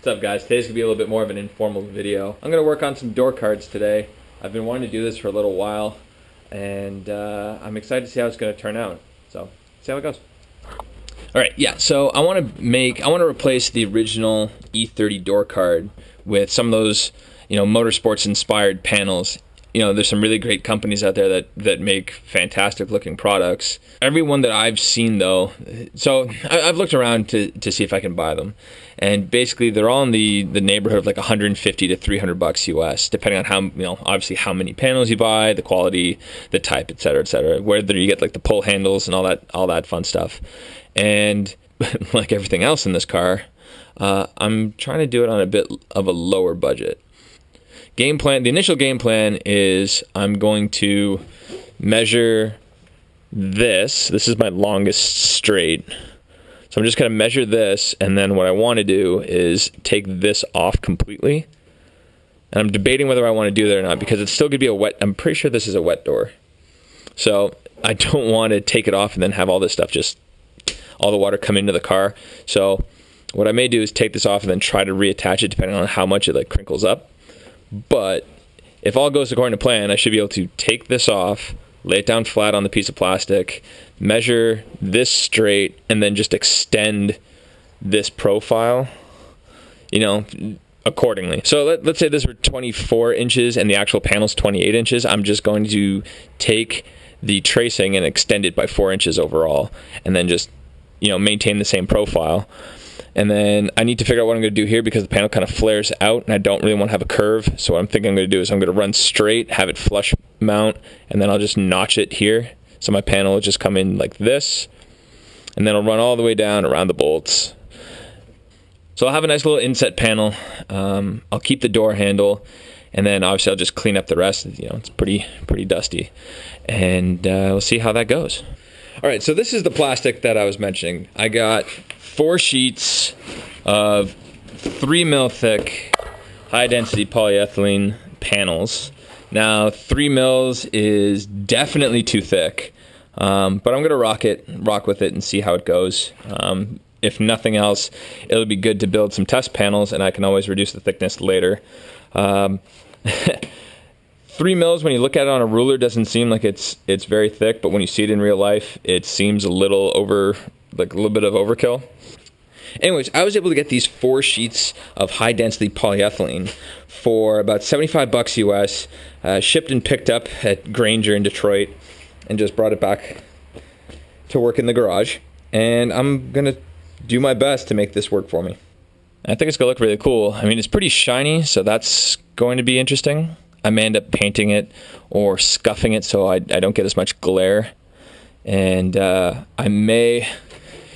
What's up, guys? Today's gonna be a little bit more of an informal video. I'm gonna work on some door cards today. I've been wanting to do this for a little while, and I'm excited to see how it's gonna turn out. So, see how it goes. All right, yeah. So I want to replace the original E30 door card with some of those, motorsports-inspired panels. There's some really great companies out there that make fantastic looking products. Every one that I've seen though, so I've looked around to see if I can buy them. And basically they're all in the neighborhood of like 150 to 300 bucks US, depending on how, obviously how many panels you buy, the quality, the type, et cetera, whether you get like the pull handles and all that fun stuff. And like everything else in this car, I'm trying to do it on a bit of a lower budget. The initial game plan is I'm going to measure this. This is my longest straight. So I'm just going to measure this, and then what I want to do is take this off completely. And I'm debating whether I want to do that or not, because it's still going to be a wet, I'm pretty sure this is a wet door. So I don't want to take it off and then have all this stuff, just all the water come into the car. So what I may do is take this off and then try to reattach it, depending on how much it like crinkles up. But if all goes according to plan, I should be able to take this off, lay it down flat on the piece of plastic, measure this straight, and then just extend this profile, accordingly. So let's say this were 24 inches and the actual panel's 28 inches. I'm just going to take the tracing and extend it by 4 inches overall, and then just, maintain the same profile. And then I need to figure out what I'm going to do here, because the panel kind of flares out and I don't really want to have a curve. So what I'm thinking I'm going to do is I'm going to run straight, have it flush mount, and then I'll just notch it here. So my panel will just come in like this, and then I'll run all the way down around the bolts. So I'll have a nice little inset panel. I'll keep the door handle, and then obviously I'll just clean up the rest. It's pretty dusty, and we'll see how that goes. All right, so this is the plastic that I was mentioning. I got 4 sheets of 3 mil thick, high density polyethylene panels. Now 3 mils is definitely too thick, but I'm gonna rock with it and see how it goes. If nothing else, it'll be good to build some test panels, and I can always reduce the thickness later. 3 mils, when you look at it on a ruler, doesn't seem like it's very thick, but when you see it in real life, it seems a little bit of overkill. Anyways, I was able to get these 4 sheets of high density polyethylene for about 75 bucks US, shipped and picked up at Granger in Detroit, and just brought it back to work in the garage. And I'm gonna do my best to make this work for me. I think it's gonna look really cool. I mean, it's pretty shiny, so that's going to be interesting. I may end up painting it or scuffing it so I don't get as much glare. And I may,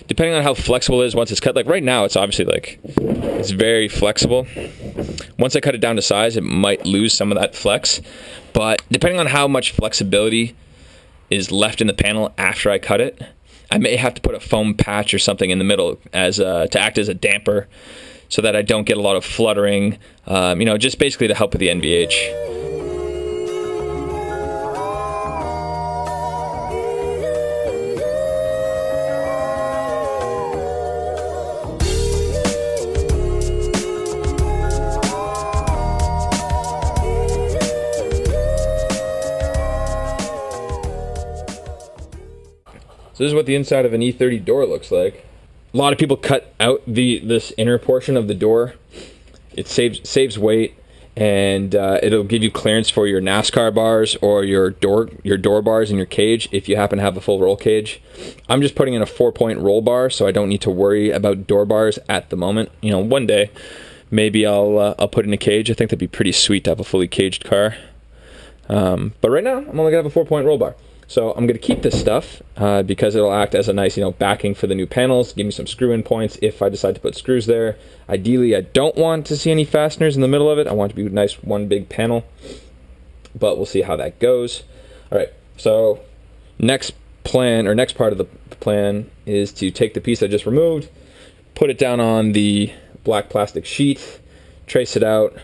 depending on how flexible it is once it's cut, like right now it's obviously it's very flexible. Once I cut it down to size, it might lose some of that flex. But depending on how much flexibility is left in the panel after I cut it, I may have to put a foam patch or something in the middle to act as a damper, so that I don't get a lot of fluttering, just basically to help with the NVH. So this is what the inside of an E30 door looks like. A lot of people cut out this inner portion of the door. It saves weight, and it'll give you clearance for your NASCAR bars or your door bars in your cage if you happen to have a full roll cage. I'm just putting in a 4-point roll bar, so I don't need to worry about door bars at the moment. One day maybe I'll put in a cage. I think that'd be pretty sweet to have a fully caged car. But right now I'm only gonna have a 4-point roll bar. So I'm going to keep this stuff because it'll act as a nice, backing for the new panels, give me some screw-in points if I decide to put screws there. Ideally, I don't want to see any fasteners in the middle of it. I want it to be a nice one big panel, but we'll see how that goes. All right, so next part of the plan is to take the piece I just removed, put it down on the black plastic sheet, trace that out,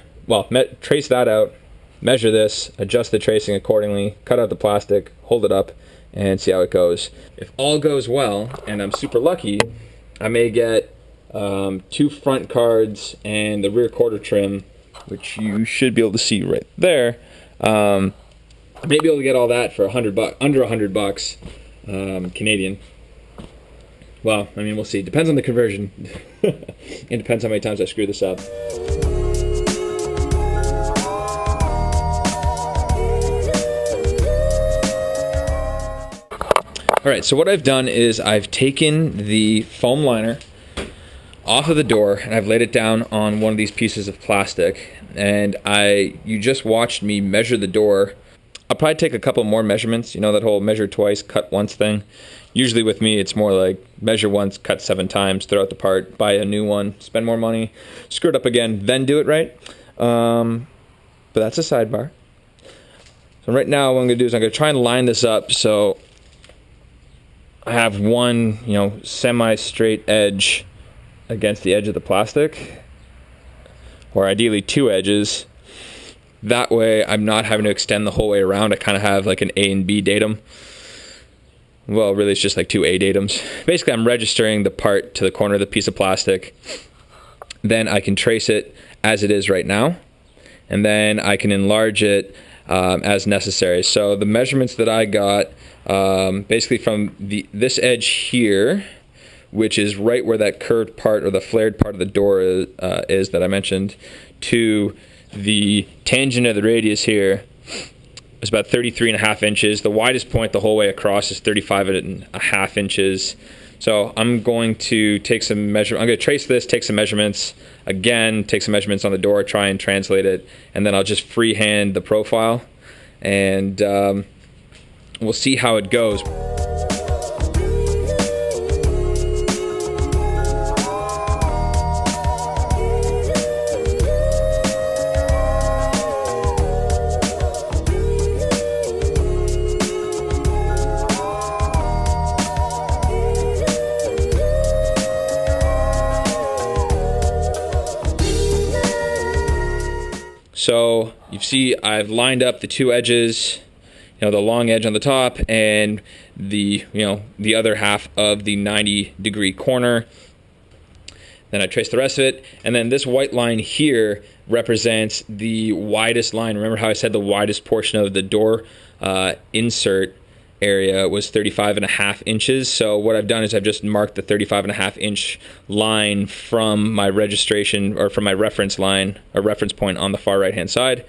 measure this, adjust the tracing accordingly, cut out the plastic, hold it up, and see how it goes. If all goes well, and I'm super lucky, I may get 2 front cards, and the rear quarter trim, which you should be able to see right there. I may be able to get all that for $100, under $100 Canadian. Well, I mean, we'll see. Depends on the conversion. It depends how many times I screw this up. Alright, so what I've done is I've taken the foam liner off of the door and I've laid it down on one of these pieces of plastic, and you just watched me measure the door. I'll probably take a couple more measurements, you know, that whole measure twice, cut once thing. Usually with me it's more like measure once, cut 7 times, throw out the part, buy a new one, spend more money, screw it up again, then do it right. But that's a sidebar. So right now what I'm going to do is I'm going to try and line this up so I have one, you know, semi-straight edge against the edge of the plastic, or ideally 2 edges. That way I'm not having to extend the whole way around. I kind of have like an A and B datum. Well, really it's just like 2 A datums. Basically I'm registering the part to the corner of the piece of plastic. Then I can trace it as it is right now, and then I can enlarge it as necessary. So the measurements that I got, basically from this edge here, which is right where that curved part or the flared part of the door is that I mentioned, to the tangent of the radius here is about 33.5 inches. The widest point the whole way across is 35.5 inches. So I'm going to take some measure. I'm going to trace this, take some measurements, again, take some measurements on the door, try and translate it, and then I'll just freehand the profile, and we'll see how it goes. So you see I've lined up the 2 edges, you know, the long edge on the top and the, you know, the other half of the 90-degree corner. Then I trace the rest of it, and then this white line here represents the widest line. Remember how I said the widest portion of the door insert area was 35.5 inches. So what I've done is I've just marked the 35.5 inch line from my registration, or from my reference line, or reference point on the far right hand side.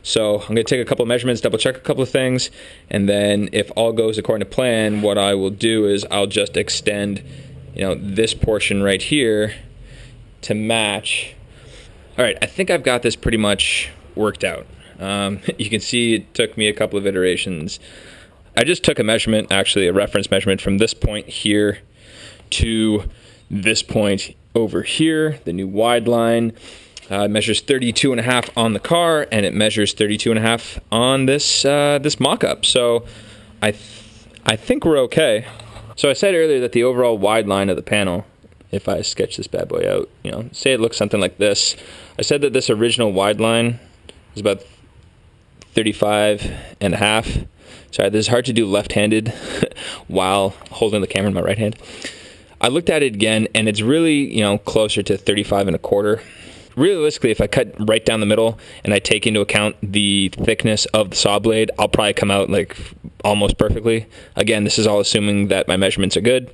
So I'm going to take a couple of measurements, double check a couple of things, and then if all goes according to plan, what I will do is I'll just extend, you know, this portion right here to match. All right, I think I've got this pretty much worked out. You can see it took me a couple of iterations. I just took a measurement, actually a reference measurement, from this point here to this point over here. The new wide line measures 32.5 on the car, and it measures 32.5 on this this mock-up. So I think we're okay. So I said earlier that the overall wide line of the panel, if I sketch this bad boy out, you know, say it looks something like this. I said that this original wide line is about 35.5. Sorry, this is hard to do left-handed while holding the camera in my right hand. I looked at it again, and it's really, you know, closer to 35.25. Realistically, if I cut right down the middle and I take into account the thickness of the saw blade, I'll probably come out like almost perfectly. Again, this is all assuming that my measurements are good.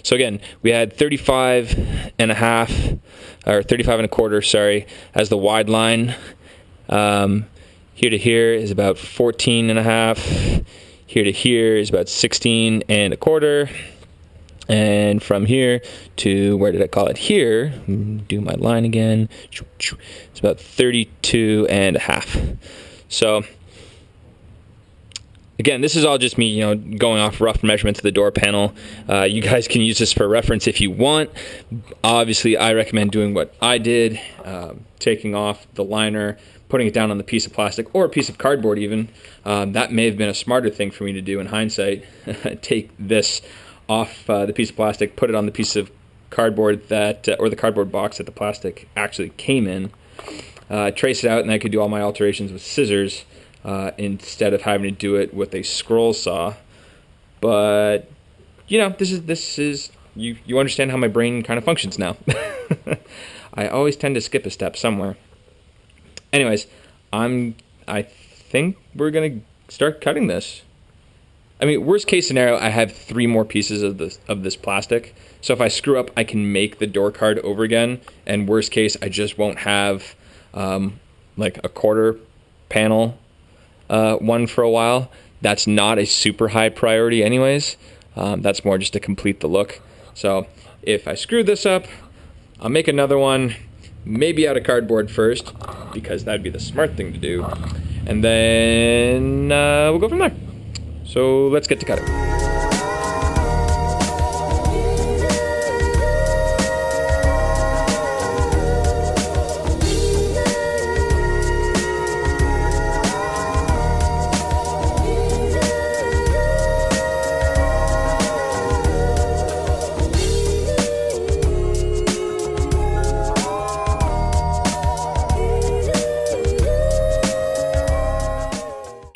So again, we had 35.5, or 35.25, sorry, as the wide line. Here to here is about 14.5. Here to here is about 16.25. And from here to, where did I call it? Here, do my line again. It's about 32.5. So again, this is all just me, you know, going off rough measurements of the door panel. You guys can use this for reference if you want. Obviously, I recommend doing what I did, taking off the liner, putting it down on the piece of plastic or a piece of cardboard even. That may have been a smarter thing for me to do in hindsight. Take this off the piece of plastic, put it on the piece of cardboard that, or the cardboard box that the plastic actually came in, trace it out, and I could do all my alterations with scissors instead of having to do it with a scroll saw. But you know, this is you understand how my brain kind of functions now. I always tend to skip a step somewhere. Anyways, I think we're gonna start cutting this. I mean, worst case scenario, I have 3 more pieces of this plastic. So if I screw up, I can make the door card over again. And worst case, I just won't have like a quarter panel one for a while. That's not a super high priority anyways. That's more just to complete the look. So if I screw this up, I'll make another one, maybe out of cardboard first, because that'd be the smart thing to do. And then we'll go from there. So let's get to cutting.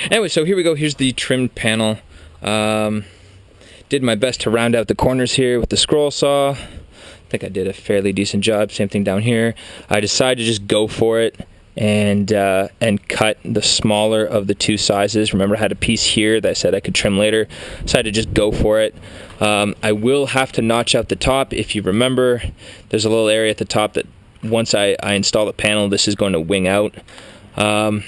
Anyway, so here we go. Here's the trimmed panel. Did my best to round out the corners here with the scroll saw. I think I did a fairly decent job. Same thing down here. I decided to just go for it and cut the smaller of the 2 sizes. Remember, I had a piece here that I said I could trim later. Decided to just go for it. I will have to notch out the top. If you remember, there's a little area at the top that once I install the panel, this is going to wing out. But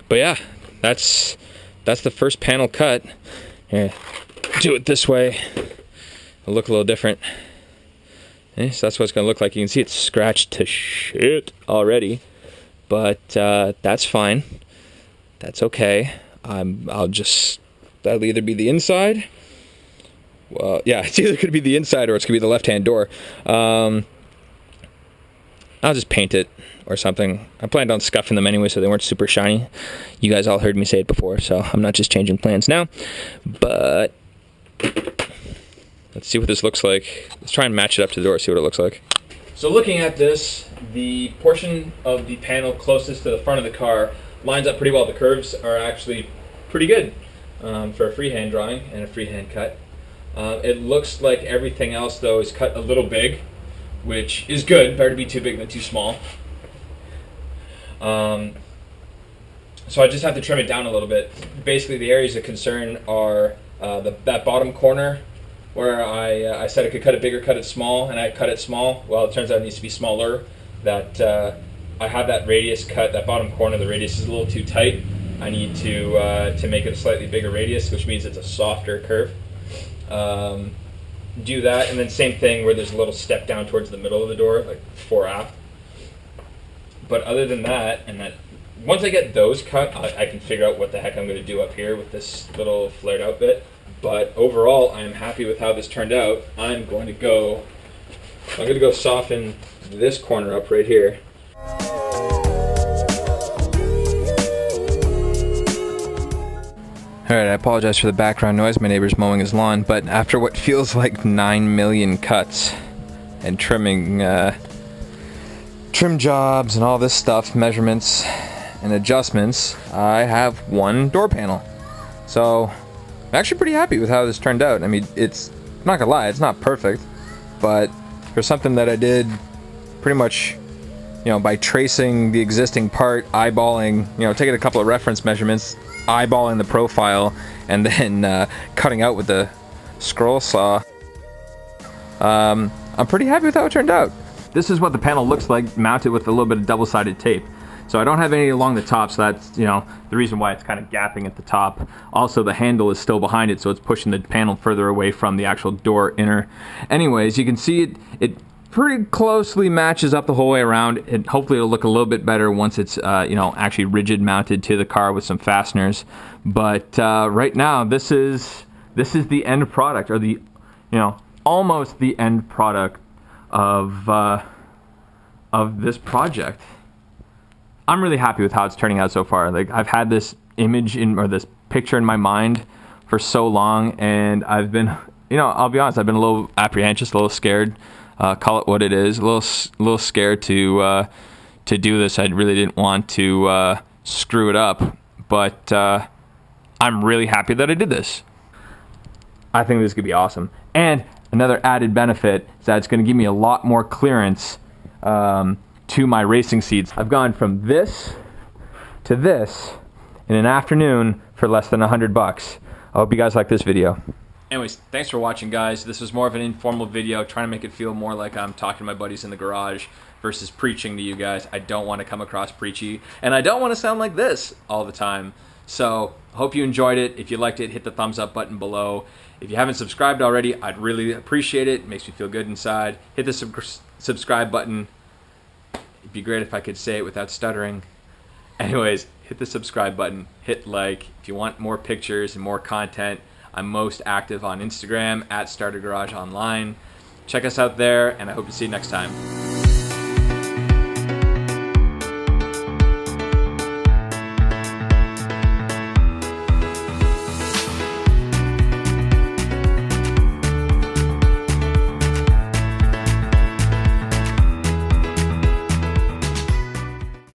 yeah. That's the first panel cut. Here, do it this way. It'll look a little different. Okay, so that's what it's gonna look like. You can see it's scratched to shit already, but that's fine. That's okay. That'll either be the inside. Well, yeah, it's either gonna be the inside or it's gonna be the left-hand door. I'll just paint it or something. I planned on scuffing them anyway so they weren't super shiny. You guys all heard me say it before, so I'm not just changing plans now. But let's see what this looks like. Let's try and match it up to the door, see what it looks like. So looking at this, the portion of the panel closest to the front of the car lines up pretty well. The curves are actually pretty good for a freehand drawing and a freehand cut. It looks like everything else though is cut a little big, which is good. Better to be too big than too small. So I just have to trim it down a little bit. Basically, the areas of concern are that bottom corner where I said I could cut it bigger, cut it small, and I cut it small. Well, it turns out it needs to be smaller. That I have that radius cut, that bottom corner, the radius is a little too tight. I need to make it a slightly bigger radius, which means it's a softer curve. Do that, and then same thing where there's a little step down towards the middle of the door, like fore aft. But other than that, once I get those cut, I can figure out what the heck I'm going to do up here with this little flared out bit. But overall, I'm happy with how this turned out. I'm going to go soften this corner up right here. Alright, I apologize for the background noise. My neighbor's mowing his lawn, but after what feels like 9 million cuts and trimming, trim jobs and all this stuff, measurements and adjustments, I have one door panel. So I'm actually pretty happy with how this turned out. I mean, I'm not gonna lie, it's not perfect, but for something that I did pretty much, by tracing the existing part, eyeballing, taking a couple of reference measurements, eyeballing the profile, and then cutting out with the scroll saw, I'm pretty happy with how it turned out. This is what the panel looks like mounted with a little bit of double-sided tape. So I don't have any along the top, so that's the reason why it's kind of gapping at the top. Also, the handle is still behind it, so it's pushing the panel further away from the actual door inner. Anyways, you can see it pretty closely matches up the whole way around. Hopefully it'll look a little bit better once it's actually rigid mounted to the car with some fasteners. But right now, this is the end product, or the almost the end product of this project. I'm really happy with how it's turning out so far. Like, I've had this image or this picture in my mind for so long, and I've been, I'll be honest, I've been a little apprehensive, a little scared. Call it what it is. A little scared to do this. I really didn't want to screw it up, but I'm really happy that I did this. I think this could be awesome. And another added benefit is that it's going to give me a lot more clearance to my racing seats. I've gone from this to this in an afternoon for less than $100. I hope you guys like this video. Anyways, thanks for watching, guys. This was more of an informal video, trying to make it feel more like I'm talking to my buddies in the garage versus preaching to you guys. I don't want to come across preachy, and I don't want to sound like this all the time. So, hope you enjoyed it. If you liked it, hit the thumbs up button below. If you haven't subscribed already, I'd really appreciate it. It makes me feel good inside. Hit the subscribe button. It'd be great if I could say it without stuttering. Anyways, hit the subscribe button, hit like. If you want more pictures and more content, I'm most active on Instagram @StarterGarageOnline. Check us out there, and I hope to see you next time.